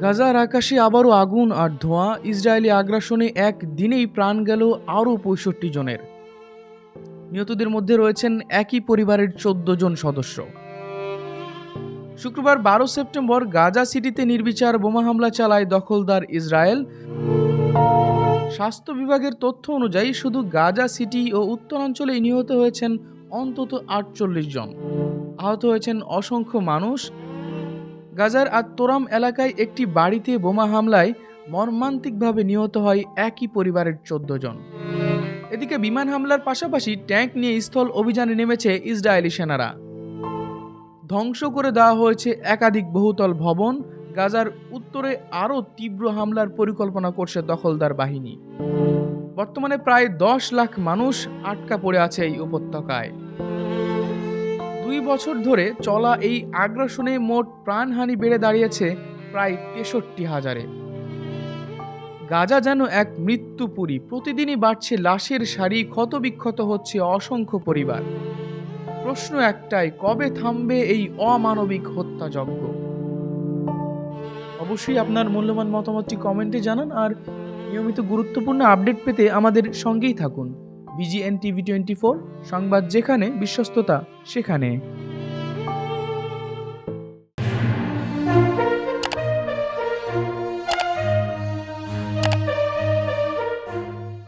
গাজার আকাশে আবারও আগুন আর ধোঁয়া। ইসরায়েলি আগ্রাসনে একদিনেই প্রাণ গেল আরও ৬৫ জনের। নিহতদের মধ্যে রয়েছেন একই পরিবারের ১৪ জন সদস্য। শুক্রবার ১২ সেপ্টেম্বর গাজা সিটিতে নির্বিচার বোমা হামলা চালায় দখলদার ইসরায়েল। স্বাস্থ্য বিভাগের তথ্য অনুযায়ী শুধু গাজা সিটি ও উত্তরাঞ্চলেই নিহত হয়েছেন অন্তত ৪৮ জন। আহত হয়েছেন অসংখ্য মানুষ। গাজার আত-তোরাম এলাকায় একটি বাড়িতে বোমা হামলায় মর্মান্তিকভাবে নিহত হয় একই পরিবারের ১৪ জন। এদিকে বিমান হামলার পাশাপাশি ট্যাঙ্ক নিয়ে স্থল অভিযানে নেমেছে ইসরায়েলি সেনারা। ধ্বংস করে দেওয়া হয়েছে একাধিক বহুতল ভবন। গাজার উত্তরে আরও তীব্র হামলার পরিকল্পনা করছে দখলদার বাহিনী। বর্তমানে প্রায় ১০ লাখ মানুষ আটকা পড়ে আছে এই উপত্যকায়। ২ বছর ধরে চলা এই আগ্রাসনে মোট প্রাণহানি বেড়ে দাঁড়িয়েছে প্রায় ৬৩,০০০-এ। গাজা যেন এক মৃত্যুপুরী। প্রতিদিনই বাড়ছে লাশের সারি, ক্ষতবিক্ষত হচ্ছে অসংখ্য পরিবার। প্রশ্ন একটাই, কবে থামবে এই অমানবিক হত্যাযজ্ঞ? অবশ্যই আপনার মূল্যবান মতামতটি কমেন্টে জানান, আর নিয়মিত গুরুত্বপূর্ণ আপডেট পেতে আমাদের সঙ্গেই থাকুন। বিজিএন টিভি 24, সংবাদ যেখানে, বিশ্বস্ততা সেখানে।